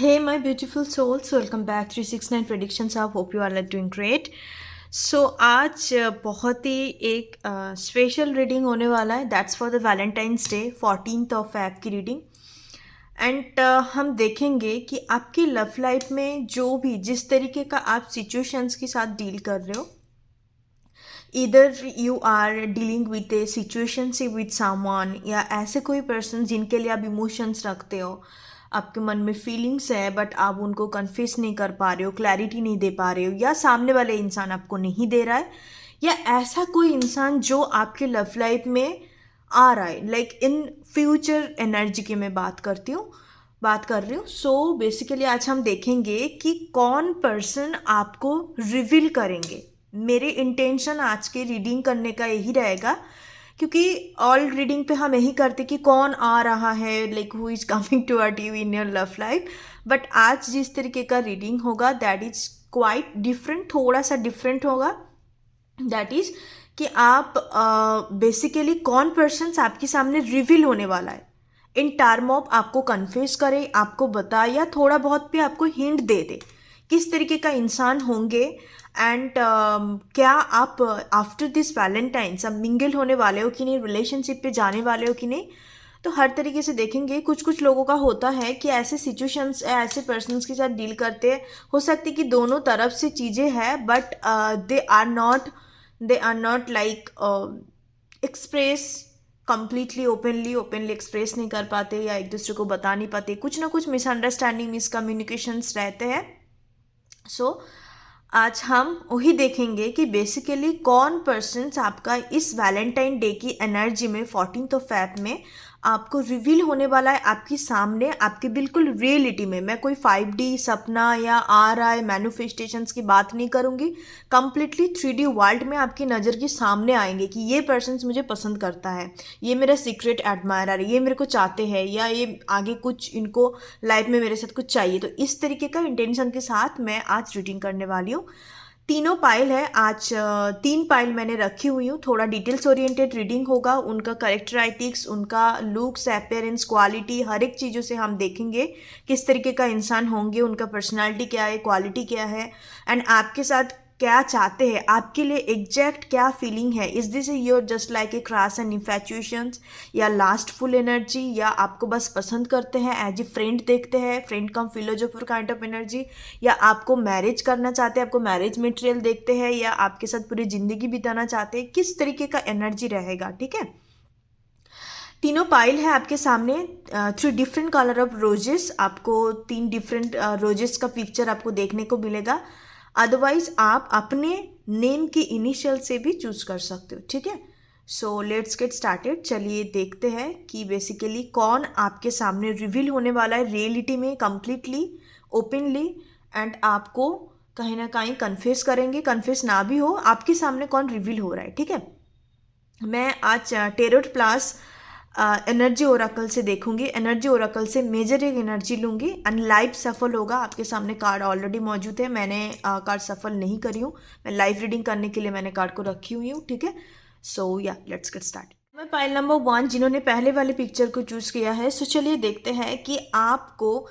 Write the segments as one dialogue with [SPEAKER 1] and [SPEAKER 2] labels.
[SPEAKER 1] Hey, my beautiful souls, welcome back 369 Predictions of Hope you all are doing great. So आज बहुत ही एक special reading होने वाला है that's for the Valentine's day 14th of app की reading and हम देखेंगे कि आपकी लव लाइफ में जो भी जिस तरीके का आप सिचुएशंस के साथ डील कर रहे हो इधर you are dealing with a situationship with someone या ऐसे कोई पर्सन जिनके लिए आप इमोशंस रखते हो आपके मन में फीलिंग्स है बट आप उनको कन्फेस नहीं कर पा रहे हो क्लैरिटी नहीं दे पा रहे हो या सामने वाले इंसान आपको नहीं दे रहा है या ऐसा कोई इंसान जो आपके लव लाइफ में आ रहा है लाइक इन फ्यूचर एनर्जी की मैं बात कर रही हूँ सो बेसिकली आज हम देखेंगे कि कौन पर्सन आपको रिवील करेंगे। मेरे इंटेंशन आज के रीडिंग करने का यही रहेगा क्योंकि ऑल रीडिंग पे हम यही करते कि कौन आ रहा है like who is coming toward you in your love life but आज जिस तरीके का रीडिंग होगा दैट इज़ क्वाइट डिफरेंट थोड़ा सा डिफरेंट होगा दैट इज़ कि आप बेसिकली कौन पर्सन्स आपके सामने रिवील होने वाला है इन टर्म ऑफ आपको कन्फेस करे आपको बताए या थोड़ा बहुत भी आपको हिंट दे दे किस तरीके का इंसान होंगे एंड क्या आप आफ्टर दिस वैलेंटाइंस अब मिंगल होने वाले हो कि नहीं रिलेशनशिप पे जाने वाले हो कि नहीं। तो हर तरीके से देखेंगे कुछ लोगों का होता है कि ऐसे सिचुएशंस ऐसे पर्सन्स के साथ डील करते हैं हो सकती कि दोनों तरफ से चीज़ें हैं but they are not like express completely openly express नहीं कर पाते या एक दूसरे को बता नहीं पाते कुछ ना कुछ मिसअंडरस्टैंडिंग मिसकम्युनिकेशंस रहते हैं। सो आज हम वही देखेंगे कि बेसिकली कौन पर्सन्स आपका इस वैलेंटाइन डे की एनर्जी में 14th ऑफ फेब में आपको रिवील होने वाला है आपके सामने आपके बिल्कुल रियलिटी में। मैं कोई 5D सपना या आ रहा है मैनिफेस्टेशंस की बात नहीं करूँगी, कंप्लीटली 3D वर्ल्ड में आपकी नज़र के सामने आएंगे कि ये पर्सन्स मुझे पसंद करता है, ये मेरा सीक्रेट एडमायरर है, ये मेरे को चाहते हैं या ये आगे कुछ इनको लाइफ में मेरे साथ कुछ चाहिए। तो इस तरीके का इंटेंशन के साथ मैं आज रीडिंग करने वाली हूँ। तीनों पाइल है आज 3 पाइल मैंने रखी हुई हूँ। थोड़ा डिटेल्स ओरिएंटेड रीडिंग होगा, उनका करेक्टराइटिक्स उनका लुक्स अपीयरेंस क्वालिटी हर एक चीज़ों से हम देखेंगे किस तरीके का इंसान होंगे, उनका पर्सनालिटी क्या है, क्वालिटी क्या है एंड आपके साथ क्या चाहते हैं, आपके लिए एग्जैक्ट क्या फीलिंग है। Is this your just like a crash and infatuations या लास्ट फुल एनर्जी या आपको बस पसंद करते हैं एज ए फ्रेंड देखते हैं, friend come philosopher kind of energy, या आपको मैरिज करना चाहते हैं, आपको मैरिज मटेरियल देखते हैं या आपके साथ पूरी ज़िंदगी बिताना चाहते हैं, किस तरीके का एनर्जी रहेगा। ठीक है, तीनों पाइल है आपके सामने 3 डिफरेंट कलर ऑफ रोजेस, आपको 3 डिफरेंट रोजेस का पिक्चर आपको देखने को मिलेगा। अदरवाइज आप अपने नेम की इनिशियल से भी चूज कर सकते हो। ठीक है, सो लेट्स गेट स्टार्टेड। चलिए देखते हैं कि बेसिकली कौन आपके सामने रिवील होने वाला है रियलिटी में कंप्लीटली ओपनली एंड आपको कहीं ना कहीं कन्फेस करेंगे, कन्फेस ना भी हो आपके सामने कौन रिवील हो रहा है। ठीक है, मैं आज टेरोट प्लस एनर्जी ओरेकल से देखूंगी, एनर्जी ओरेकल से मेजर एक एनर्जी लूंगी एंड लाइव सफल होगा। आपके सामने कार्ड ऑलरेडी मौजूद है, मैंने कार्ड सफल नहीं करी हूँ, मैं लाइव रीडिंग करने के लिए मैंने कार्ड को रखी हुई हूँ। ठीक है, सो या लेट्स गेट स्टार्ट। मैं पाइल नंबर 1 जिन्होंने पहले वाले पिक्चर को चूज किया है, सो चलिए देखते हैं कि आपको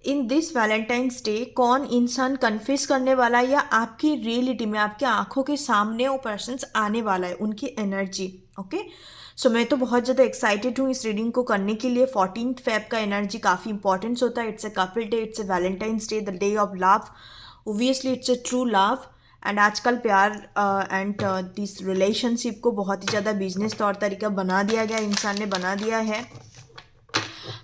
[SPEAKER 1] इन दिस वैलेंटाइंस डे कौन इंसान कन्फेस करने वाला है या आपकी रियलिटी में आपकी आंखों के सामने वो पर्सन आने वाला है, उनकी एनर्जी। ओके, सो मैं तो बहुत ज़्यादा एक्साइटेड हूँ इस रीडिंग को करने के लिए। 14th फेब का एनर्जी काफ़ी इंपॉर्टेंस होता है, it's a couple day, it's a Valentine's day, the day of love, obviously it's a true love and आजकल प्यार एंड दिस रिलेशनशिप को बहुत ही ज़्यादा बिजनेस तौर तरीका बना दिया गया, इंसान ने बना दिया है।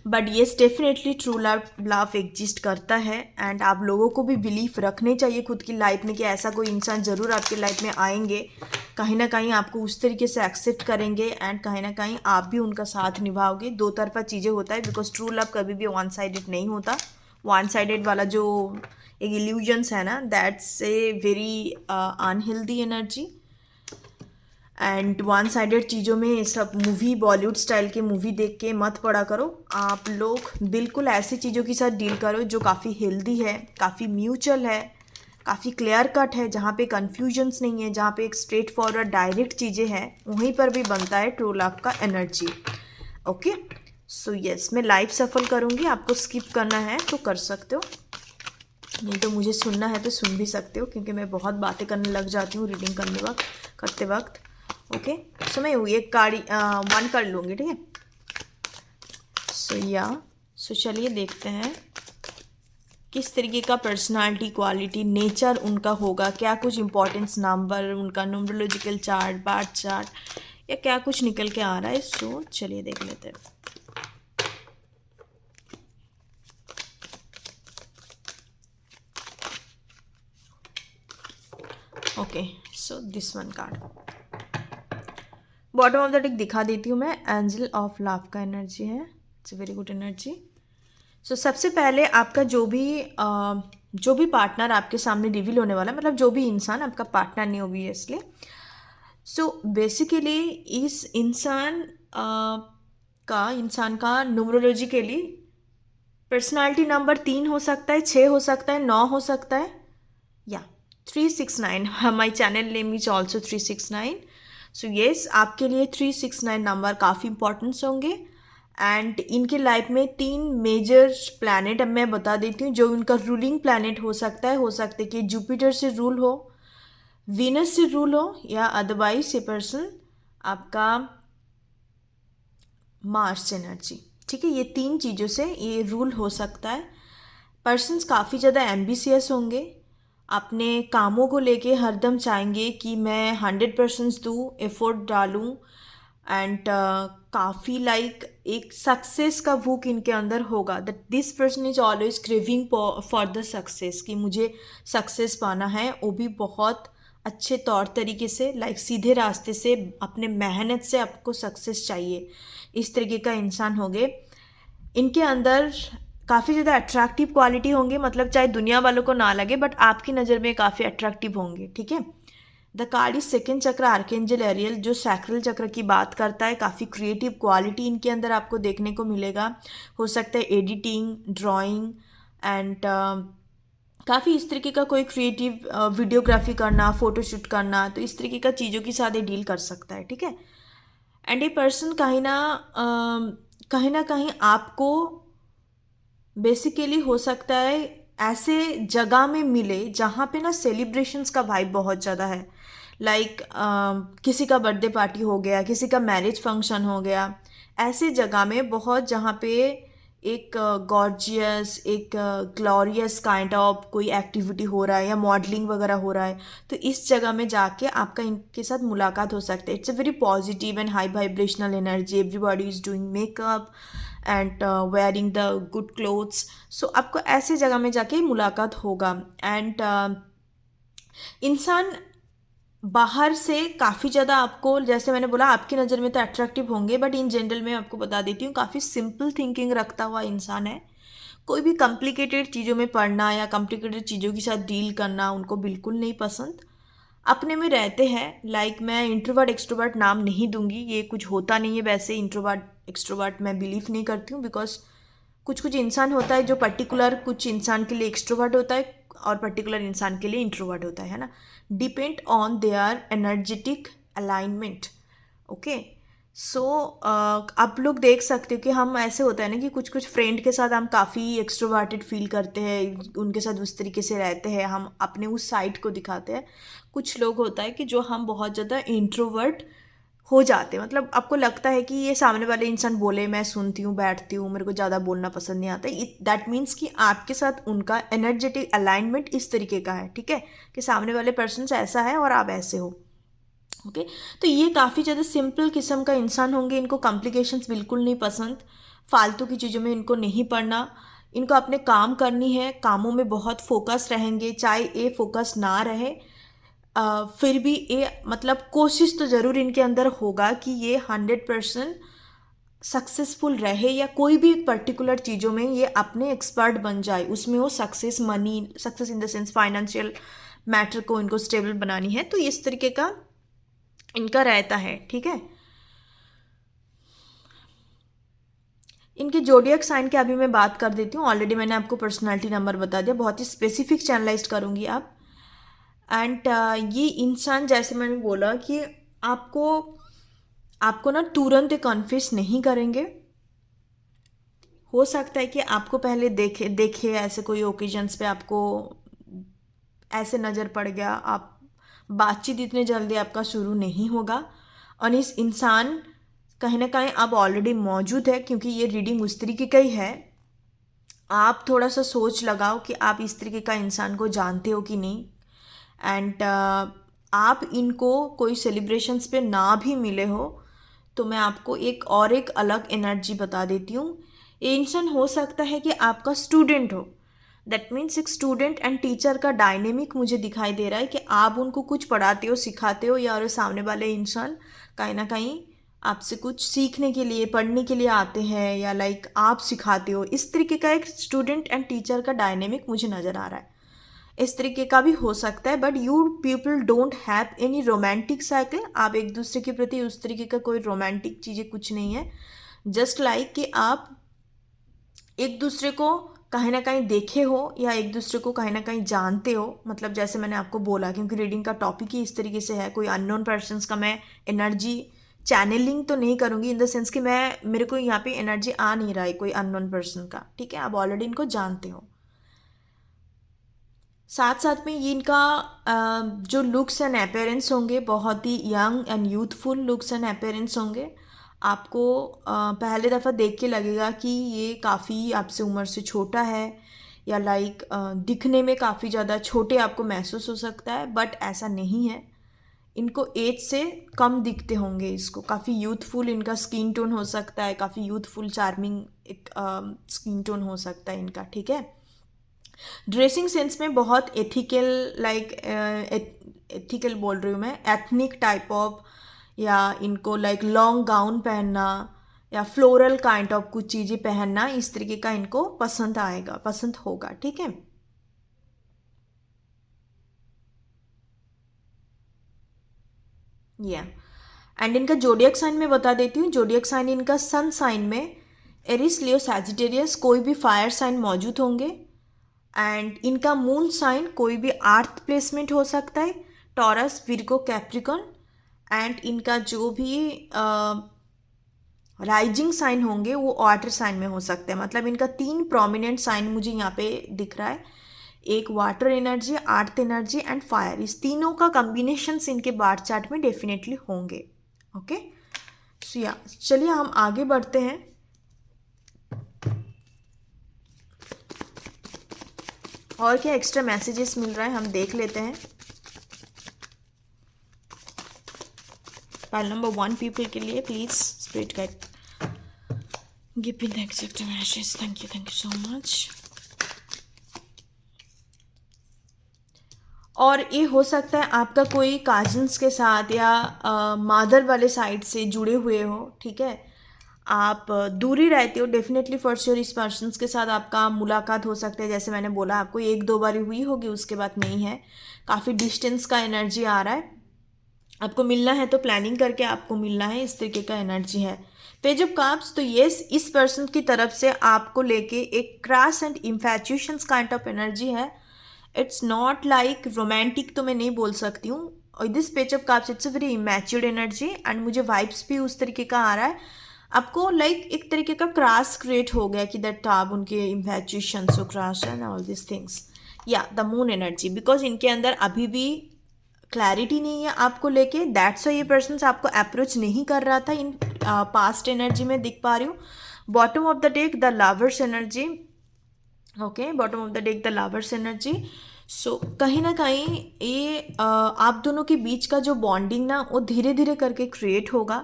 [SPEAKER 1] But yes definitely true love exist करता है एंड आप लोगों को भी बिलीफ रखने चाहिए खुद की लाइफ में कि ऐसा कोई इंसान ज़रूर आपकी लाइफ में आएंगे, कहीं ना कहीं आपको उस तरीके से एक्सेप्ट करेंगे एंड कहीं ना कहीं आप भी उनका साथ निभाओगे। दो तरफा चीज़ें होता है बिकॉज ट्रू लव कभी भी वन साइडेड नहीं होता। वन साइडेड वाला जो एक इल्यूजन्स है ना, that's a very unhealthy energy and one sided चीज़ों में सब मूवी बॉलीवुड स्टाइल के मूवी देख के मत पड़ा करो। आप लोग बिल्कुल ऐसी चीज़ों के साथ डील करो जो काफ़ी हेल्दी है, काफ़ी म्यूचुअल है, काफ़ी क्लियर कट है, जहाँ पे कन्फ्यूजन्स नहीं है, जहाँ पे एक स्ट्रेट फॉरवर्ड डायरेक्ट चीज़ें हैं, वहीं पर भी बनता है ट्रू लव का एनर्जी। ओके, सो यस, मैं लाइव सफल करूँगी, आपको स्किप करना है तो कर सकते हो, नहीं तो मुझे सुनना है तो सुन भी सकते हो, क्योंकि मैं बहुत बातें करने लग जाती हूँ रीडिंग करते वक्त। ओके, सो मैं एक कार्ड 1 कर लूँगी, ठीक है। सो चलिए देखते हैं किस तरीके का पर्सनालिटी, क्वालिटी, नेचर उनका होगा, क्या कुछ इंपॉर्टेंस नंबर, उनका न्यूमरोलॉजिकल चार्ट, बार्थ चार्ट, या क्या कुछ निकल के आ रहा है। सो चलिए देख लेते हैं। Okay, so this one card bottom of the deck दिखा देती हूँ मैं। एंजल ऑफ लव का एनर्जी है, इट्स वेरी गुड एनर्जी। सो सबसे पहले आपका जो भी पार्टनर आपके सामने रिवील होने वाला है, मतलब जो भी इंसान आपका पार्टनर नहीं, ओबियसली। सो बेसिकली इस इंसान का न्यूमरोलॉजिकली पर्सनालिटी नंबर 3 हो सकता है, 6 हो सकता है, 9 हो सकता है, या 369। My channel name is also 369। So yes, आपके लिए 369 नंबर काफ़ी इंपॉर्टेंस होंगे। एंड इनके लाइफ में 3 मेजर प्लैनेट अब मैं बता देती हूँ जो उनका रूलिंग प्लैनेट हो सकता है कि जुपिटर से रूल हो, वीनस से रूल हो, या अदरवाइज ये पर्सन आपका मार्स एनर्जी, ठीक है। ये 3 चीज़ों से ये रूल हो सकता है। पर्सन्स काफ़ी ज़्यादा एम्बिशियस होंगे, अपने कामों को लेके हरदम चाहेंगे कि मैं 100% दूँ, एफर्ट डालूँ, एंड काफ़ी लाइक एक सक्सेस का भूख इनके अंदर होगा। That this person is always craving for the success, कि मुझे सक्सेस पाना है, वो भी बहुत अच्छे तौर तरीके से, लाइक सीधे रास्ते से, अपने मेहनत से आपको सक्सेस चाहिए। इस तरीके का इंसान होंगे। इनके अंदर काफ़ी ज़्यादा अट्रैक्टिव क्वालिटी होंगे, मतलब चाहे दुनिया वालों को ना लगे बट आपकी नज़र में काफ़ी अट्रैक्टिव होंगे, ठीक है। द कार्ड इज सेकेंड चक्र, आर्केंजल एरियल, जो सैक्रल चक्र की बात करता है। काफ़ी क्रिएटिव क्वालिटी इनके अंदर आपको देखने को मिलेगा। हो सकता है एडिटिंग, ड्राइंग, एंड काफ़ी इस तरीके का कोई क्रिएटिव वीडियोग्राफी करना, फोटोशूट करना, तो इस तरीके का चीज़ों के साथ ये डील कर सकता है, ठीक है। एंड ये पर्सन कहीं ना कहीं आपको बेसिकली हो सकता है ऐसे जगह में मिले जहाँ पे ना सेलिब्रेशंस का वाइब बहुत ज़्यादा है। लाइक किसी का बर्थडे पार्टी हो गया, किसी का मैरिज फंक्शन हो गया, ऐसे जगह में बहुत, जहाँ पे एक गॉर्जियस, एक ग्लोरियस काइंड ऑफ कोई एक्टिविटी हो रहा है या मॉडलिंग वगैरह हो रहा है, तो इस जगह में जाके आपका इनके साथ मुलाकात हो सकता है। It's a very positive and high vibrational energy. Everybody is doing makeup and wearing the good clothes. So आपको ऐसे जगह में जाके मुलाकात होगा। एंड इंसान बाहर से काफ़ी ज़्यादा आपको, जैसे मैंने बोला, आपकी नज़र में तो अट्रैक्टिव होंगे, बट इन जनरल मैं आपको बता देती हूँ काफ़ी सिंपल थिंकिंग रखता हुआ इंसान है। कोई भी कॉम्प्लिकेटेड चीज़ों में पढ़ना या कॉम्प्लिकेटेड चीज़ों के साथ डील करना उनको बिल्कुल नहीं पसंद। अपने में रहते हैं। लाइक मैं इंट्रोवर्ट एक्सट्रोवर्ट नाम नहीं दूंगी, ये कुछ होता नहीं है वैसे। इंट्रोवर्ट एक्सट्रोवर्ट मैं बिलीव नहीं करती हूँ, बिकॉज कुछ कुछ इंसान होता है जो पर्टिकुलर कुछ इंसान के लिए एक्सट्रोवर्ट होता है और पर्टिकुलर इंसान के लिए इंट्रोवर्ट होता है ना। Depend on their energetic alignment. Okay, so आप लोग देख सकते हो कि हम, ऐसे होता है ना कि कुछ कुछ फ्रेंड के साथ हम काफ़ी एक्सट्रोवर्टेड फील करते हैं, उनके साथ उस तरीके से रहते हैं, हम अपने उस साइड को दिखाते हैं। कुछ लोग होता है कि जो हम बहुत ज़्यादा इंट्रोवर्ट हो जाते हैं, मतलब आपको लगता है कि ये सामने वाले इंसान बोले मैं सुनती हूँ, बैठती हूँ, मेरे को ज़्यादा बोलना पसंद नहीं आता। दैट मीन्स कि आपके साथ उनका एनर्जेटिक अलाइनमेंट इस तरीके का है, ठीक है, कि सामने वाले पर्सन से ऐसा है और आप ऐसे हो। ओके, तो ये काफ़ी ज़्यादा सिंपल किस्म का इंसान होंगे। इनको कॉम्प्लिकेशंस बिल्कुल नहीं पसंद, फालतू की चीज़ों में इनको नहीं पड़ना। इनको अपने काम करनी है, कामों में बहुत फोकस रहेंगे, चाहे ये फोकस ना रहे फिर भी ये, मतलब कोशिश तो ज़रूर इनके अंदर होगा कि ये 100% सक्सेसफुल रहे, या कोई भी एक पर्टिकुलर चीज़ों में ये अपने एक्सपर्ट बन जाए, उसमें वो success, money success in the sense financial matter को इनको स्टेबल बनानी है। तो इस तरीके का इनका रहता है, ठीक है। इनके जोडियक साइन के अभी मैं बात कर देती हूँ। ऑलरेडी मैंने आपको पर्सनालिटी नंबर बता दिया, बहुत ही स्पेसिफिक चैनलाइज करूँगी आप। एंड ये इंसान, जैसे मैंने बोला कि आपको आपको ना तुरंत कन्फेस नहीं करेंगे, हो सकता है कि आपको पहले देखे देखे ऐसे कोई ओकेजन्स पे आपको ऐसे नज़र पड़ गया, आप बातचीत इतने जल्दी आपका शुरू नहीं होगा। और इस इंसान कहीं ना कहीं अब ऑलरेडी मौजूद है, क्योंकि ये रीडिंग उस तरीके का ही है। आप थोड़ा सा सोच लगाओ कि आप इस तरीके का इंसान को जानते हो कि नहीं। एंड आप इनको कोई सेलिब्रेशंस पे ना भी मिले हो तो मैं आपको एक अलग एनर्जी बता देती हूँ। ये इंसान हो सकता है कि आपका स्टूडेंट हो। दैट मीन्स एक स्टूडेंट एंड टीचर का डायनेमिक मुझे दिखाई दे रहा है कि आप उनको कुछ पढ़ाते हो, सिखाते हो, या और सामने वाले इंसान कहीं ना कहीं आपसे कुछ सीखने के लिए, पढ़ने के लिए आते हैं, या लाइक आप सिखाते हो। इस तरीके का एक स्टूडेंट एंड टीचर का डायनेमिक मुझे नज़र आ रहा है। इस तरीके का भी हो सकता है, but you people don't have any romantic cycle. आप एक दूसरे के प्रति उस तरीके का कोई रोमांटिक चीज़ें कुछ नहीं है। जस्ट लाइक कि आप एक दूसरे को कहीं ना कहीं देखे हो या एक दूसरे को कहीं ना कहीं जानते हो। मतलब जैसे मैंने आपको बोला, क्योंकि रीडिंग का टॉपिक ही इस तरीके से है, कोई अननोन पर्सन्स का मैं एनर्जी चैनलिंग तो नहीं करूँगी, इन द सेंस कि मेरे को यहाँ पे एनर्जी आ नहीं रहा है कोई अननोन पर्सन का, ठीक है। आप ऑलरेडी इनको जानते हो। साथ साथ में ये इनका जो लुक्स एंड अपेयरेंस होंगे, बहुत ही young and youthful looks and appearance होंगे। आपको पहले दफ़ा देख के लगेगा कि ये काफ़ी आपसे उम्र से छोटा है, या लाइक दिखने में काफ़ी ज़्यादा छोटे आपको महसूस हो सकता है, बट ऐसा नहीं है। इनको एज से कम दिखते होंगे, इसको काफ़ी यूथफुल इनका स्किन टोन हो सकता है, काफ़ी यूथफुल चार्मिंग एक स्किन टोन हो सकता है इनका, ठीक है। ड्रेसिंग सेंस में बहुत एथिकल, लाइक एथिकल बोल रही हूँ मैं, एथनिक टाइप ऑफ, या इनको लाइक लॉन्ग गाउन पहनना या फ्लोरल काइंड ऑफ कुछ चीज़ें पहनना, इस तरीके का इनको पसंद आएगा, पसंद होगा, ठीक है। या एंड इनका जोडियक साइन में बता देती हूँ। जोडियक साइन इनका सन साइन में एरिस, लियो, सैजिटेरियस, कोई भी फायर साइन मौजूद होंगे। एंड इनका मून साइन कोई भी आर्थ प्लेसमेंट हो सकता है, टॉरस, विर्गो, कैप्रिकॉन। एंड इनका जो भी राइजिंग साइन होंगे वो वाटर साइन में हो सकते हैं। मतलब इनका 3 प्रोमिनेंट साइन मुझे यहाँ पे दिख रहा है, एक water energy, earth energy and fire. इस तीनों का कॉम्बिनेशंस इनके बार्थ चार्ट में डेफिनेटली होंगे। ओके, सो या चलिए हम आगे बढ़ते हैं। और क्या एक्स्ट्रा मैसेजेस मिल रहा है हम देख लेते हैं। पाइल नंबर 1 पीपल के लिए please spirit guide give me the exact message. Thank you so much. और ये हो सकता है आपका कोई काजन्स के साथ या मादर वाले साइड से जुड़े हुए हो, ठीक है। आप दूरी रहते हो, डेफिनेटली फॉर श्योर इस पर्सन्स के साथ आपका मुलाकात हो सकता है। जैसे मैंने बोला आपको 1-2 बारी हुई होगी, उसके बाद नहीं है। काफ़ी डिस्टेंस का एनर्जी आ रहा है, आपको मिलना है तो प्लानिंग करके आपको मिलना है, इस तरीके का एनर्जी है। पेज ऑफ कप्स, तो येस इस पर्सन की तरफ से आपको लेके एक crush and infatuations kind of energy है। इट्स नॉट लाइक रोमांटिक तो मैं नहीं बोल सकती हूँ। और this page of cups it's a very immatured energy and मुझे वाइब्स भी उस तरीके का आ रहा है। आपको लाइक एक तरीके का क्रैश क्रिएट हो गया कि दैट आप उनके infatuation so crash and all this things. या द मून एनर्जी, बिकॉज इनके अंदर अभी भी क्लैरिटी नहीं है आपको लेके, दैट्स वाई ये पर्सन आपको अप्रोच नहीं कर रहा था। इन पास्ट एनर्जी में दिख पा रही हूँ। Bottom of the deck the lovers energy, okay, bottom of the deck the lovers energy. So कहीं ना कहीं ये आप दोनों के बीच का जो बॉन्डिंग ना वो धीरे धीरे करके क्रिएट होगा।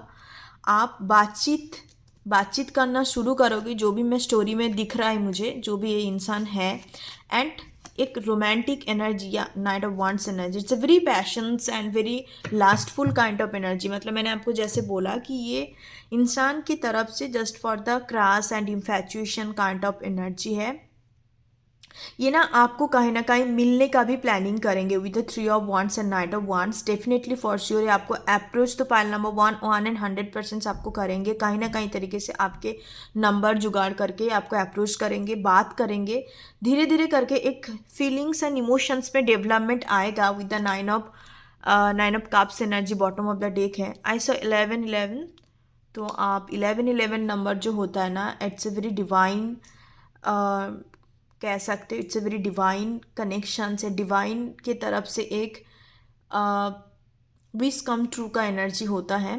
[SPEAKER 1] आप बातचीत करना शुरू करोगे, जो भी मैं स्टोरी में दिख रहा है मुझे, जो भी ये इंसान है। एंड एक रोमांटिक एनर्जी या knight of wands energy, it's a very passions and very lustful kind of energy. मतलब मैंने आपको जैसे बोला कि ये इंसान की तरफ से just for the crash and infatuation kind of energy है। ये ना आपको कहीं ना कहीं मिलने का भी प्लानिंग करेंगे with the 3 of wands and night of wands. Definitely for sure आपको अप्रोच तो पाइल नंबर 1 एंड 100% आपको करेंगे, कहीं ना कहीं तरीके से आपके नंबर जुगाड़ करके आपको अप्रोच करेंगे, बात करेंगे। धीरे धीरे करके एक फीलिंग्स एंड इमोशंस में डेवलपमेंट आएगा with the 9 of cups energy. Bottom of the deck है, आई सो 11, तो आप 1111 नंबर जो होता है ना, इट्स ए वेरी डिवाइन, कह सकते हो it's a very divine connection से, डिवाइन की तरफ से एक विश कम ट्रू का एनर्जी होता है।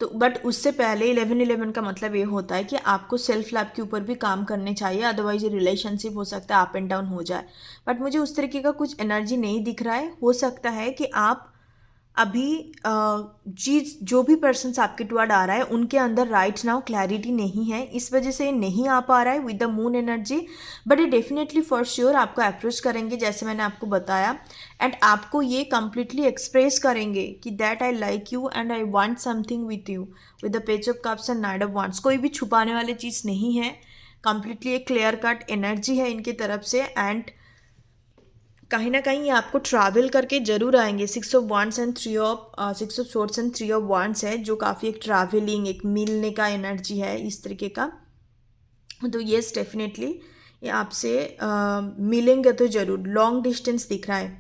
[SPEAKER 1] तो बट उससे पहले 1111 का मतलब ये होता है कि आपको सेल्फ लव के ऊपर भी काम करने चाहिए, अदरवाइज ये रिलेशनशिप हो सकता है अप एंड डाउन हो जाए। बट मुझे उस तरीके का कुछ एनर्जी नहीं दिख रहा है। हो सकता है कि आप अभी चीज जो भी पर्सन्स आपके टुवर्ड आ रहा है उनके अंदर राइट नाउ क्लैरिटी नहीं है, इस वजह से ये नहीं आ पा रहा है with the moon energy. But ये डेफिनेटली फॉर श्योर आपको अप्रोच करेंगे, जैसे मैंने आपको बताया, एंड आपको ये कंप्लीटली एक्सप्रेस करेंगे कि that I like you and I want something with you with the page of cups and night of wands. कोई भी छुपाने वाली चीज़ नहीं है, कंप्लीटली एक क्लियर कट एनर्जी है इनकी तरफ से। एंड कहीं ना कहीं ये आपको ट्रैवल करके जरूर आएंगे। 6 of Wands and 6 of Swords and 3 of Wands है, जो काफ़ी एक ट्रैवलिंग, एक मिलने का एनर्जी है इस तरीके का। तो येस डेफिनेटली ये आपसे मिलेंगे तो ज़रूर। लॉन्ग डिस्टेंस दिख रहा है,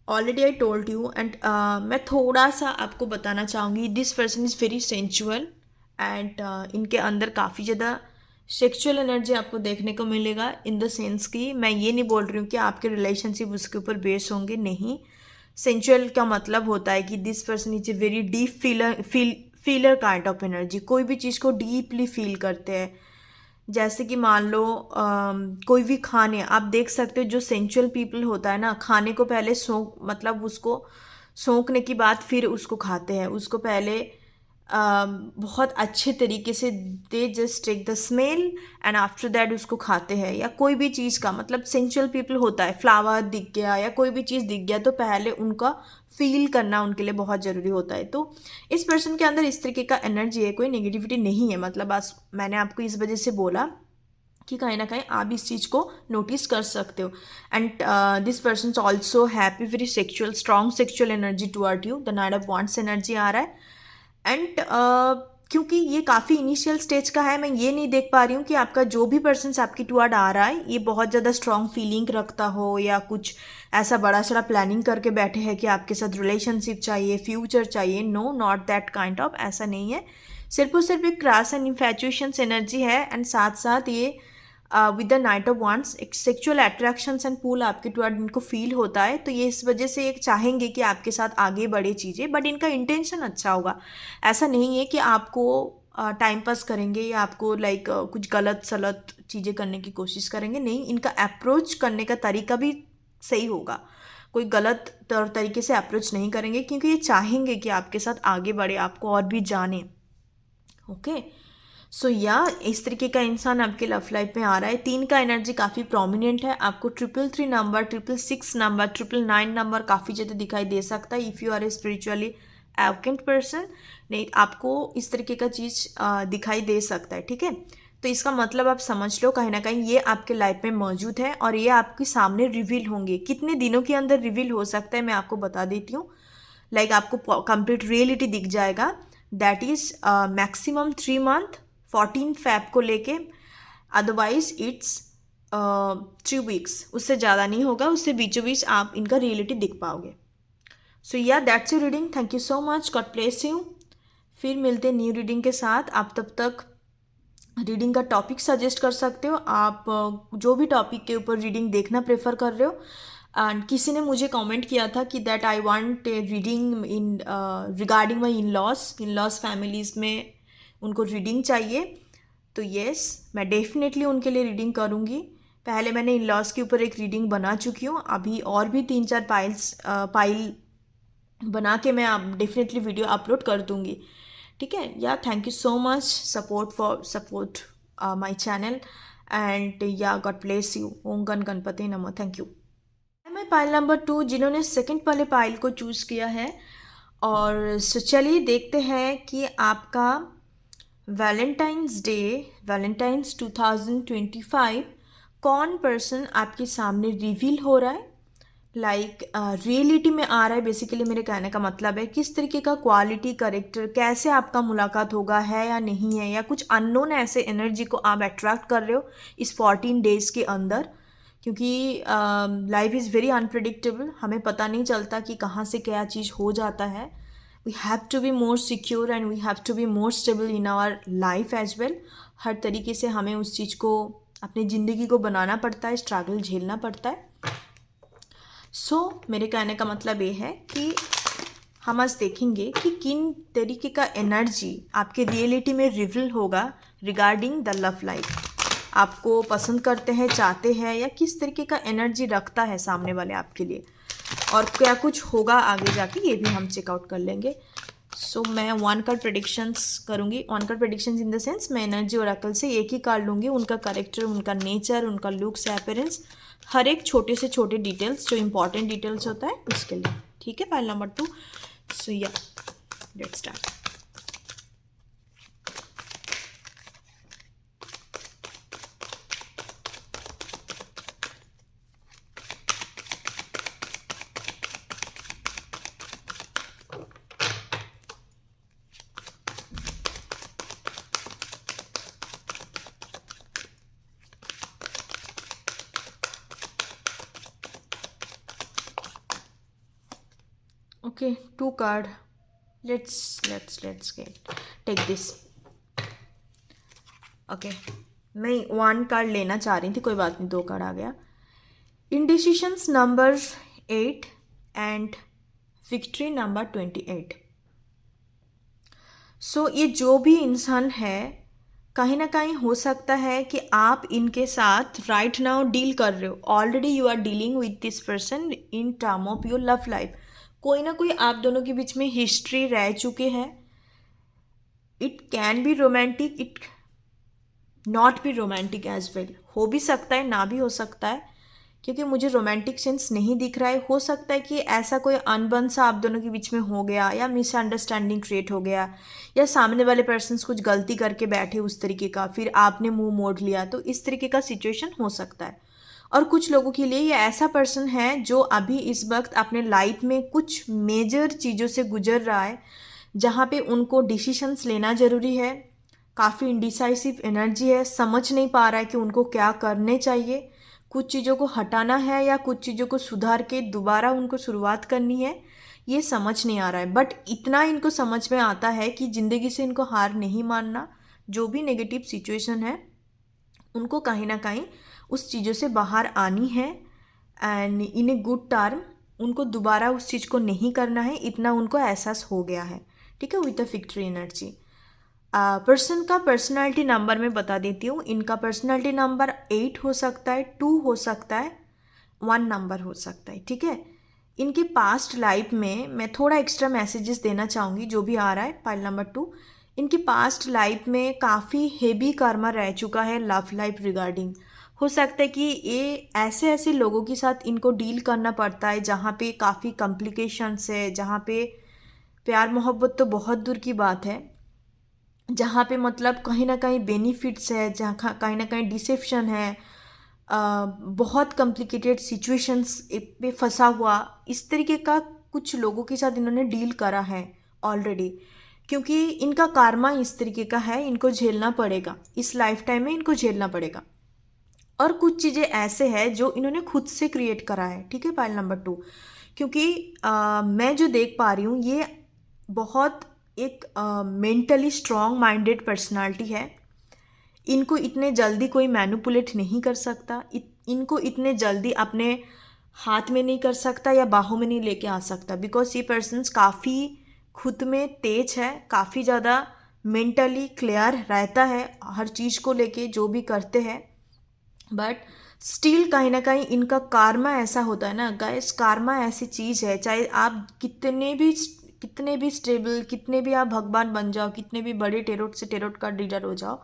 [SPEAKER 1] already I told you. And मैं थोड़ा सा आपको बताना चाहूँगी, this person is very sensual and इनके अंदर काफ़ी ज़्यादा सेक्सुअल एनर्जी आपको देखने को मिलेगा, इन द सेंस कि मैं ये नहीं बोल रही हूँ कि आपके रिलेशनशिप उसके ऊपर बेस होंगे, नहीं। सेंचुअल का मतलब होता है कि this person is a very deep feeler kind of energy, कोई भी चीज़ को डीपली फील करते हैं। जैसे कि मान लो कोई भी खाने आप देख सकते हो, जो सेंचुअल पीपल होता है ना, खाने को पहले मतलब उसको सोखने की बाद फिर उसको खाते हैं, उसको पहले बहुत अच्छे तरीके से they just take the smell and after that उसको खाते हैं। या कोई भी चीज़ का मतलब सेंचुअल पीपल होता है, फ्लावर दिख गया या कोई भी चीज़ दिख गया तो पहले उनका फील करना उनके लिए बहुत ज़रूरी होता है। तो इस पर्सन के अंदर इस तरीके का एनर्जी है, कोई नेगेटिविटी नहीं है। मतलब बस मैंने आपको इस वजह से बोला कि कहीं ना कहीं आप इस चीज़ को नोटिस कर सकते हो। And this person also happy, very sexual, strong sexual energy toward you. The knight of wands energy आ रहा है। एंड क्योंकि ये काफ़ी इनिशियल स्टेज का है, मैं ये नहीं देख पा रही हूँ कि आपका जो भी पर्सन आपकी टुवर्ड आ रहा है ये बहुत ज़्यादा स्ट्रॉन्ग फीलिंग रखता हो या कुछ ऐसा बड़ा सारा प्लानिंग करके बैठे हैं कि आपके साथ रिलेशनशिप चाहिए, फ्यूचर चाहिए। No, not that kind of, ऐसा नहीं है। सिर्फ और सिर्फ एक क्रैश एंड इन्फैचुएशंस एनर्जी है। एंड साथ साथ ये with the knight of wands एक सेक्चुअल अट्रैक्शंस एंड पुल आपके टुवर्ड इनको फील होता है। तो ये इस वजह से एक चाहेंगे कि आपके साथ आगे बढ़े चीज़ें, बट इनका इंटेंशन अच्छा होगा। ऐसा नहीं है कि आपको टाइम पास करेंगे या आपको लाइक कुछ गलत सलत चीज़ें करने की कोशिश करेंगे, नहीं। इनका अप्रोच करने का तरीका भी सही होगा, कोई गलत तरीके से अप्रोच नहीं करेंगे, क्योंकि ये चाहेंगे कि आपके साथ आगे बढ़े, आपको और भी जाने। ओके, सो या इस तरीके का इंसान आपके लव लाइफ में आ रहा है। 3 का एनर्जी काफ़ी प्रोमिनेंट है। आपको 333 नंबर, 666 नंबर, 999 नंबर काफ़ी ज़्यादा दिखाई दे सकता है if you are a spiritually awakened person. नहीं, आपको इस तरीके का चीज़ दिखाई दे सकता है, ठीक है। तो इसका मतलब आप समझ लो कहीं ना कहीं ये आपके लाइफ में मौजूद है और ये आपके सामने रिवील होंगे। कितने दिनों के अंदर रिवील हो सकता है मैं आपको बता देती हूँ। लाइक आपको कंप्लीट रियलिटी दिख जाएगा, that is maximum 3 month 14 Feb को लेके, अदरवाइज इट्स 3 वीक्स, उससे ज़्यादा नहीं होगा, उससे बीचों बीच आप इनका रियलिटी दिख पाओगे। सो या that's you reading, thank you so much, God bless you. फिर मिलते हैं न्यू रीडिंग के साथ। आप तब तक रीडिंग का टॉपिक सजेस्ट कर सकते हो, आप जो भी टॉपिक के ऊपर रीडिंग देखना प्रेफर कर रहे हो। एंड किसी ने मुझे कमेंट किया था कि that I want a reading in regarding my in loss families में उनको रीडिंग चाहिए। तो येस, मैं डेफिनेटली उनके लिए रीडिंग करूँगी। पहले मैंने इन लॉस के ऊपर एक रीडिंग बना चुकी हूँ, अभी और भी 3-4 पाइल बना के मैं आप डेफिनेटली वीडियो अपलोड कर दूँगी, ठीक है। या thank you so much support my channel and या गॉड ब्लेस यू। ओम गण गणपति नमः, थैंक यू। मैं पाइल नंबर 2 जिन्होंने सेकंड वाले पाइल को चूज़ किया है। और चलिए देखते हैं कि आपका वैलेंटाइंस 2025 कौन पर्सन आपके सामने रिवील हो रहा है, लाइक रियलिटी में आ रहा है। बेसिकली मेरे कहने का मतलब है किस तरीके का क्वालिटी, करेक्टर, कैसे आपका मुलाकात होगा, है या नहीं है, या कुछ अननोन ऐसे एनर्जी को आप अट्रैक्ट कर रहे हो इस 14 डेज़ के अंदर। क्योंकि लाइफ इज़ वेरी अनप्रिडिक्टेबल, हमें पता नहीं चलता कि कहाँ से क्या चीज़ हो जाता है we have to be more secure and we have to be more stable in our life as well. हर तरीके से हमें उस चीज़ को, अपनी ज़िंदगी को बनाना पड़ता है, स्ट्रगल झेलना पड़ता है। मेरे कहने का मतलब ये है कि हम आज देखेंगे कि किन तरीके का एनर्जी आपके रियलिटी में रिवील होगा रिगार्डिंग द लव लाइफ। आपको पसंद करते हैं, चाहते हैं, या किस तरीके का एनर्जी रखता है सामने वाले आपके लिए, और क्या कुछ होगा आगे जाके, ये भी हम चेकआउट कर लेंगे। मैं 1 कार्ड प्रेडिक्शंस करूँगी। 1 card predictions in the sense मैं एनर्जी ओरेकल से एक ही कार्ड लूँगी, उनका कैरेक्टर, उनका नेचर, उनका लुक्स, अपीयरेंस, हर एक छोटे से छोटे डिटेल्स जो इंपॉर्टेंट डिटेल्स होता है उसके लिए। ठीक है, फाइल नंबर 2। या let's start. Okay, 2 card. Let's take this. Okay, मैं 1 कार्ड लेना चाह रही थी, कोई बात नहीं, 2 कार्ड आ गया। इंडिसिशंस नंबर 8 एंड विक्ट्री नंबर 28। ये जो भी इंसान है, कहीं ना कहीं हो सकता है कि आप इनके साथ राइट नाउ डील कर रहे हो। Already you are dealing with this person in term of your love life. कोई ना कोई आप दोनों के बीच में हिस्ट्री रह चुके हैं। It can be romantic, it not be romantic as well. हो भी सकता है, ना भी हो सकता है, क्योंकि मुझे रोमांटिक सेंस नहीं दिख रहा है। हो सकता है कि ऐसा कोई अनबन सा आप दोनों के बीच में हो गया, या मिसअंडरस्टैंडिंग क्रिएट हो गया, या सामने वाले पर्सन्स कुछ गलती करके बैठे उस तरीके का, फिर आपने मुंह मोड़ लिया, तो इस तरीके का सिचुएशन हो सकता है। और कुछ लोगों के लिए ये ऐसा पर्सन है जो अभी इस वक्त अपने लाइफ में कुछ मेजर चीज़ों से गुजर रहा है, जहाँ पे उनको डिसीशंस लेना ज़रूरी है। काफ़ी इंडिसाइसिव एनर्जी है, समझ नहीं पा रहा है कि उनको क्या करने चाहिए। कुछ चीज़ों को हटाना है या कुछ चीज़ों को सुधार के दोबारा उनको शुरुआत करनी है, ये समझ नहीं आ रहा है। बट इतना इनको समझ में आता है कि ज़िंदगी से इनको हार नहीं मानना। जो भी नेगेटिव सिचुएशन है, उनको कहीं ना कहीं उस चीज़ों से बाहर आनी है, and in a good term उनको दोबारा उस चीज़ को नहीं करना है, इतना उनको एहसास हो गया है। ठीक है, with the victory energy. Person का पर्सनालिटी नंबर मैं बता देती हूँ। इनका पर्सनालिटी नंबर 8 हो सकता है, 2 हो सकता है, 1 नंबर हो सकता है। ठीक है, इनके पास्ट लाइफ में मैं थोड़ा एक्स्ट्रा मैसेजेस देना चाहूँगी, जो भी आ रहा है। फाइल नंबर 2, इनकी पास्ट लाइफ में काफ़ी हेवी कर्मा रह चुका है लव लाइफ रिगार्डिंग। हो सकता है कि ये ऐसे लोगों के साथ इनको डील करना पड़ता है जहाँ पे काफ़ी कॉम्प्लिकेशंस है, जहाँ पे प्यार मोहब्बत तो बहुत दूर की बात है, जहाँ पे मतलब कहीं ना कहीं बेनिफिट्स है, जहाँ कहीं ना कहीं डिसेप्शन है, बहुत कॉम्प्लिकेटेड सिचुएशंस पे फंसा हुआ, इस तरीके का कुछ लोगों के साथ इन्होंने डील करा है ऑलरेडी। क्योंकि इनका कार्मा इस तरीके का है, इनको झेलना पड़ेगा, इस लाइफ टाइम में इनको झेलना पड़ेगा। और कुछ चीज़ें ऐसे हैं जो इन्होंने खुद से क्रिएट करा है। ठीक है, फाइल नंबर 2, क्योंकि मैं जो देख पा रही हूँ, ये बहुत एक मेंटली स्ट्रॉन्ग माइंडेड पर्सनालिटी है। इनको इतने जल्दी कोई मैनिपुलेट नहीं कर सकता, इनको इतने जल्दी अपने हाथ में नहीं कर सकता या बाहों में नहीं लेके आ सकता, बिकॉज ये पर्सन्स काफ़ी खुद में तेज है, काफ़ी ज़्यादा मेंटली क्लियर रहता है हर चीज़ को लेके जो भी करते हैं। बट स्टिल कहीं ना कहीं इनका कार्मा ऐसा होता है ना गाइस। कार्मा ऐसी चीज़ है, चाहे आप कितने भी स्टेबल, कितने भी आप भगवान बन जाओ, कितने भी बड़े टेरोट से टेरोट का डीलर हो जाओ,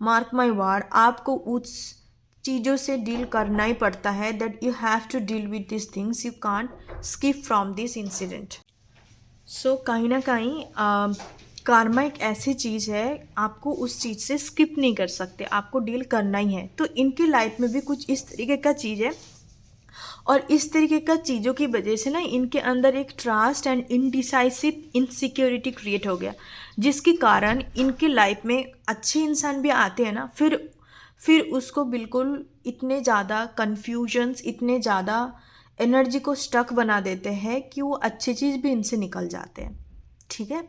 [SPEAKER 1] मार्क माई वर्ड, आपको उस चीज़ों से डील करना ही पड़ता है। That you have to deal with this things, you can't skip from this incident. कहीं ना कहीं कार्मा एक ऐसी चीज़ है, आपको उस चीज़ से स्किप नहीं कर सकते, आपको डील करना ही है। तो इनकी लाइफ में भी कुछ इस तरीके का चीज़ है, और इस तरीके का चीज़ों की वजह से ना इनके अंदर एक trust and indecisive insecurity create हो गया, जिसके कारण इनके लाइफ में अच्छे इंसान भी आते हैं ना, फिर उसको बिल्कुल इतने ज़्यादा कन्फ्यूजन्स, इतने ज़्यादा एनर्जी को स्टक बना देते हैं कि वो अच्छी चीज़ भी इनसे निकल जाते हैं। ठीक है।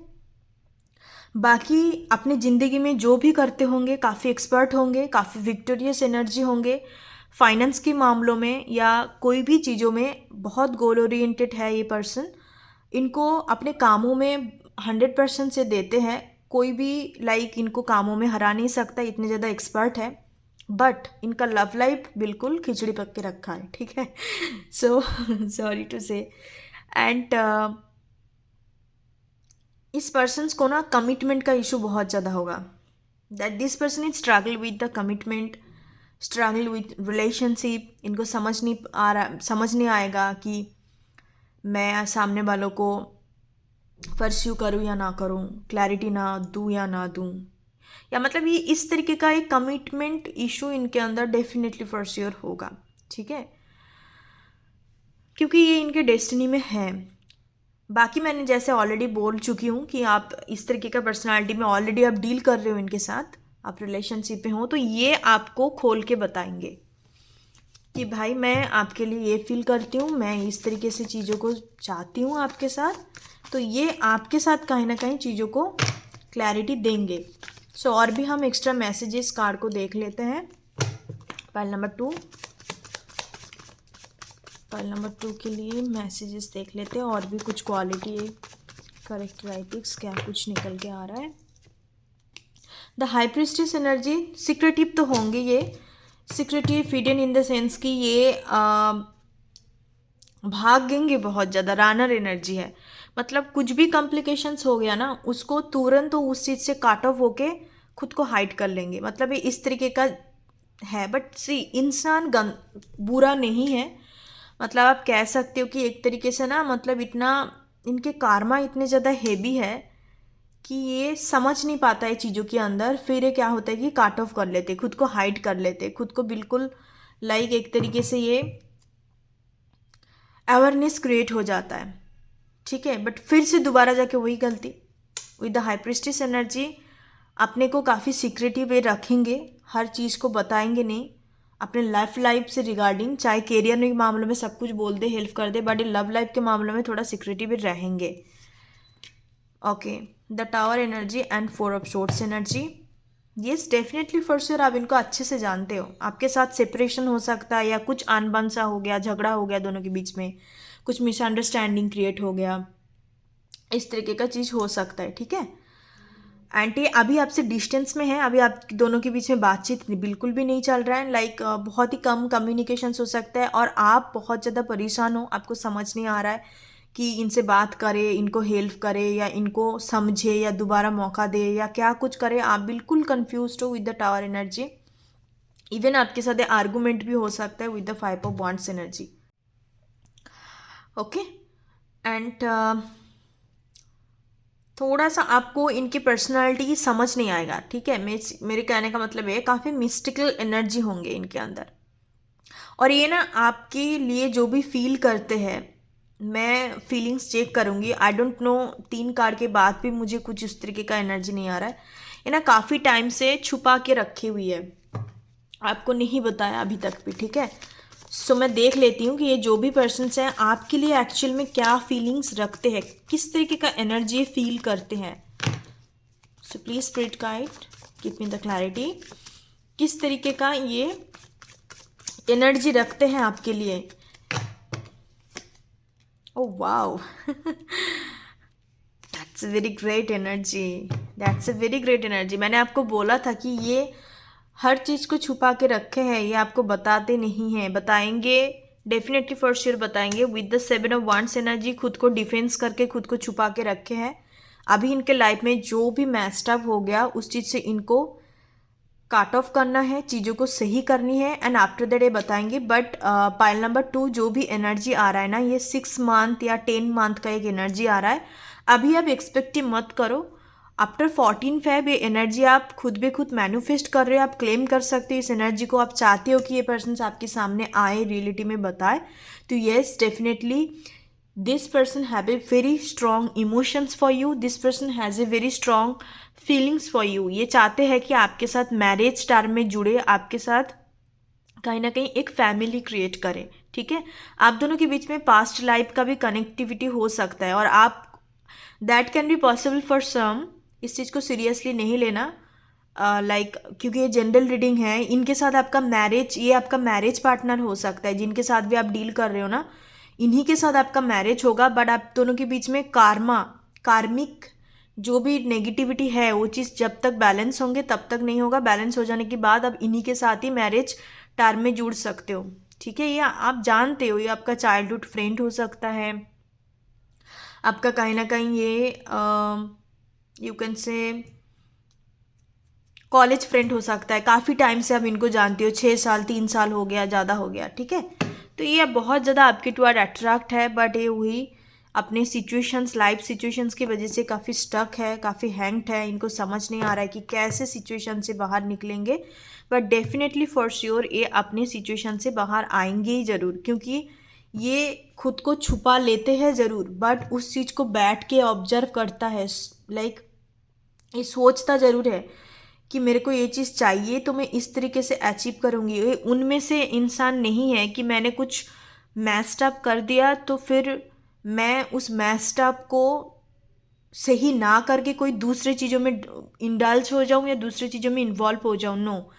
[SPEAKER 1] बाकी अपनी ज़िंदगी में जो भी करते होंगे काफ़ी एक्सपर्ट होंगे, काफ़ी विक्टोरियस एनर्जी होंगे, फाइनेंस के मामलों में या कोई भी चीज़ों में बहुत गोल ओरिएंटेड है ये पर्सन। इनको अपने कामों में 100% से देते हैं, कोई भी इनको कामों में हरा नहीं सकता, इतने ज़्यादा एक्सपर्ट है। बट इनका लव लाइफ बिल्कुल खिचड़ी पक के रखा है, ठीक है। सो सॉरी टू से। एंड इस पर्सन्स को ना कमिटमेंट का इशू बहुत ज़्यादा होगा, that this person is struggle with the commitment, struggle with relationship. इनको समझ नहीं आएगा कि मैं सामने वालों को परस्यू करूँ या ना करूँ, क्लैरिटी ना दूँ या ना दूँ, या मतलब ये इस तरीके का एक कमिटमेंट इशू इनके अंदर डेफिनेटली फॉर श्योर होगा, ठीक है, क्योंकि ये इनके डेस्टिनी में है। बाकी मैंने जैसे ऑलरेडी बोल चुकी हूँ कि आप इस तरीके का पर्सनालिटी में ऑलरेडी आप डील कर रहे हो इनके साथ, आप रिलेशनशिप में हो, तो ये आपको खोल के बताएंगे कि भाई मैं आपके लिए ये फील करती हूँ, मैं इस तरीके से चीज़ों को चाहती हूँ आपके साथ, तो ये आपके साथ कहीं ना कहीं चीज़ों को क्लैरिटी देंगे। सो और भी हम एक्स्ट्रा मैसेजेस कार्ड को देख लेते हैं। पाइल नंबर 2 के लिए मैसेजेस देख लेते हैं, और भी कुछ क्वालिटी करेक्टराइटिक्स क्या कुछ निकल के आ रहा है। The high priestess energy, secretive तो होंगे ये, secretive hidden in the sense कि ये भागेंगे बहुत ज़्यादा, रानर एनर्जी है, मतलब कुछ भी कॉम्प्लिकेशंस हो गया ना उसको तुरंत तो उस चीज़ से काट ऑफ होके खुद को हाइड कर लेंगे, मतलब ये इस तरीके का है। बट सी इंसान बुरा नहीं है, मतलब आप कह सकते हो कि एक तरीके से ना, मतलब इतना इनके कारमा इतने ज़्यादा हेवी है कि ये समझ नहीं पाता है चीज़ों के अंदर, फिर ये क्या होता है कि काट ऑफ कर लेते, खुद को हाइड कर लेते, खुद को बिल्कुल एक तरीके से ये अवेयरनेस क्रिएट हो जाता है, ठीक है। बट फिर से दोबारा जाके वही गलती, with the high priestess energy अपने को काफ़ी सीक्रेटिव रखेंगे, हर चीज़ को बताएंगे नहीं, अपने लाइफ से रिगार्डिंग, चाहे कैरियर के मामलों में सब कुछ बोल दे, हेल्प कर दे, बट लव लाइफ के मामलों में थोड़ा सीक्रेटिव रहेंगे। Okay, the tower energy and 4 of swords energy, yes definitely for sure आप इनको अच्छे से जानते हो, आपके साथ सेपरेशन हो सकता है या कुछ अनबन सा हो गया, झगड़ा हो गया दोनों के बीच में, कुछ मिसअंडरस्टैंडिंग क्रिएट हो गया, इस तरीके का चीज़ हो सकता है, ठीक है। एंड ये अभी आपसे डिस्टेंस में है, अभी आप दोनों के बीच में बातचीत बिल्कुल भी नहीं चल रहा है, बहुत ही कम कम्युनिकेशंस हो सकता है, और आप बहुत ज़्यादा परेशान हो, आपको समझ नहीं आ रहा है कि इनसे बात करे, इनको हेल्प करे या इनको समझे या दोबारा मौका दे या क्या कुछ करे, आप बिल्कुल कन्फ्यूज हो with the tower energy. Even आपके साथ आर्गूमेंट भी हो सकता है with the 5 of wands energy. Okay, and थोड़ा सा आपको इनकी पर्सनालिटी समझ नहीं आएगा, ठीक है। मेरे कहने का मतलब है काफ़ी मिस्टिकल एनर्जी होंगे इनके अंदर, और ये ना आपके लिए जो भी फील करते हैं, मैं फीलिंग्स चेक करूँगी, आई डोंट नो 3 कार्ड के बाद भी मुझे कुछ इस तरीके का एनर्जी नहीं आ रहा है, ये ना काफ़ी टाइम से छुपा के रखी हुई है, आपको नहीं बताया अभी तक भी, ठीक है। सो मैं देख लेती हूँ कि ये जो भी पर्सन्स हैं आपके लिए एक्चुअल में क्या फीलिंग्स रखते हैं, किस तरीके का एनर्जी फील करते हैं। So please spirit guide give me the clarity, किस तरीके का ये एनर्जी रखते हैं आपके लिए। Oh wow, that's a very great energy, that's a very great energy. मैंने आपको बोला था कि ये हर चीज़ को छुपा के रखे हैं, ये आपको बताते नहीं हैं, बताएंगे डेफिनेटली फॉर श्योर बताएंगे। With the 7 of wands energy खुद को डिफेंस करके खुद को छुपा के रखे हैं। अभी इनके लाइफ में जो भी मैस्ड अप हो गया उस चीज़ से इनको काट ऑफ करना है, चीज़ों को सही करनी है, एंड आफ्टर दैट ये बताएंगे। बट पाइल नंबर 2 जो भी एनर्जी आ रहा है ना, ये 6 मंथ या 10 मंथ का एक एनर्जी आ रहा है। अभी आप एक्सपेक्ट ही मत करो, आफ्टर 14 फेब ये एनर्जी आप खुद बे खुद मैनिफेस्ट कर रहे हो, आप क्लेम कर सकते हो इस एनर्जी को, आप चाहते हो कि ये पर्सन आपके सामने आए, रियलिटी में बताए, तो yes definitely this person have a very strong emotions for you, this person has a very strong feelings for you. ये चाहते हैं कि आपके साथ मैरिज टर्म में जुड़े, आपके साथ कहीं ना कहीं एक फैमिली क्रिएट करें, ठीक है। आप दोनों के बीच में पास्ट लाइफ का भी कनेक्टिविटी हो सकता है, और आप that can be possible for some, इस चीज़ को सीरियसली नहीं लेना। लाइक क्योंकि ये जनरल रीडिंग है, इनके साथ आपका मैरिज, ये आपका मैरिज पार्टनर हो सकता है, जिनके साथ भी आप डील कर रहे हो ना, इन्हीं के साथ आपका मैरिज होगा। बट आप दोनों के बीच में कार्मिक जो भी नेगेटिविटी है वो चीज़ जब तक बैलेंस होंगे तब तक नहीं होगा। बैलेंस हो जाने के बाद आप इन्हीं के साथ ही मैरिज टर्म में जुड़ सकते हो, ठीक है। ये आप जानते हो, ये आपका चाइल्डहुड फ्रेंड हो सकता है, आपका कहीं ना कहीं ये you can say college friend हो सकता है। काफ़ी टाइम से आप इनको जानते हो, 6 साल 3 साल हो गया, ज़्यादा हो गया, ठीक है। तो ये बहुत ज़्यादा आपके टुवर्ड अट्रैक्ट है, बट ये हुई अपने सिचुएशंस, लाइफ सिचुएशंस की वजह से काफ़ी स्टक है, काफ़ी हैंग्ड है। इनको समझ नहीं आ रहा है कि कैसे सिचुएशन से बाहर निकलेंगे। बट डेफिनेटली फॉर श्योर ये अपने सिचुएशन से बाहर आएंगे ही ज़रूर, क्योंकि ये खुद को छुपा लेते हैं ज़रूर, बट उस चीज़ को बैठ के ऑब्जर्व करता है। लाइक ये सोचता ज़रूर है कि मेरे को ये चीज़ चाहिए तो मैं इस तरीके से अचीव करूँगी। ये उनमें से इंसान नहीं है कि मैंने कुछ मैस्ड अप कर दिया तो फिर मैं उस मैस्ड अप को सही ना करके कोई दूसरे चीज़ों में इंडल्ज हो जाऊँ या दूसरी चीज़ों में इन्वॉल्व हो जाऊँ। नो,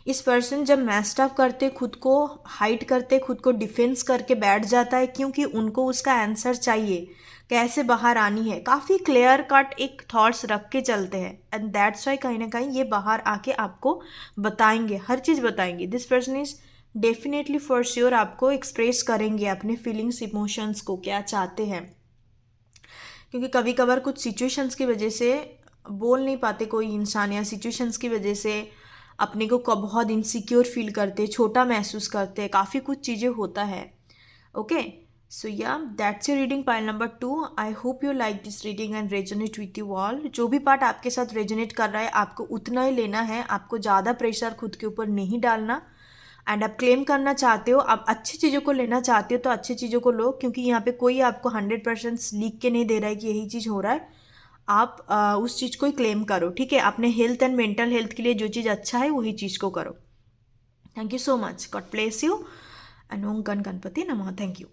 [SPEAKER 1] इस पर्सन जब मैस्ड अप करते खुद को हाइड करते, खुद को डिफेंस करके बैठ जाता है, क्योंकि उनको उसका आंसर चाहिए, कैसे बाहर आनी है। काफ़ी क्लियर कट एक थॉट्स रख के चलते हैं, एंड दैट्स वाई कहीं ना कहीं ये बाहर आके आपको बताएंगे, हर चीज़ बताएंगे। This person is definitely for sure आपको एक्सप्रेस करेंगे अपने फीलिंग्स, इमोशंस को, क्या चाहते हैं। क्योंकि कभी कभार कुछ सिचुएशंस की वजह से बोल नहीं पाते कोई इंसान, या सिचुएशंस की वजह से अपने को बहुत इनसिक्योर फील करते, छोटा महसूस करते, काफ़ी कुछ चीज़ें होता है। ओके, सो या that's your reading pile number 2। I hope you like this reading and resonate with you all. जो भी पार्ट आपके साथ रेजोनेट कर रहा है आपको उतना ही लेना है, आपको ज़्यादा प्रेशर खुद के ऊपर नहीं डालना। एंड आप क्लेम करना चाहते हो, आप अच्छी चीज़ों को लेना चाहते हो तो अच्छी चीज़ों को लो, क्योंकि यहाँ पे कोई आपको 100% लिख के नहीं दे रहा है कि यही चीज़ हो रहा है। आप उस चीज़ को ही क्लेम करो, ठीक है। अपने हेल्थ एंड मेंटल हेल्थ के लिए जो चीज़ अच्छा है वही चीज़ को करो। Thank you so much, God bless you and ओम गण गणपति नमः। Thank you.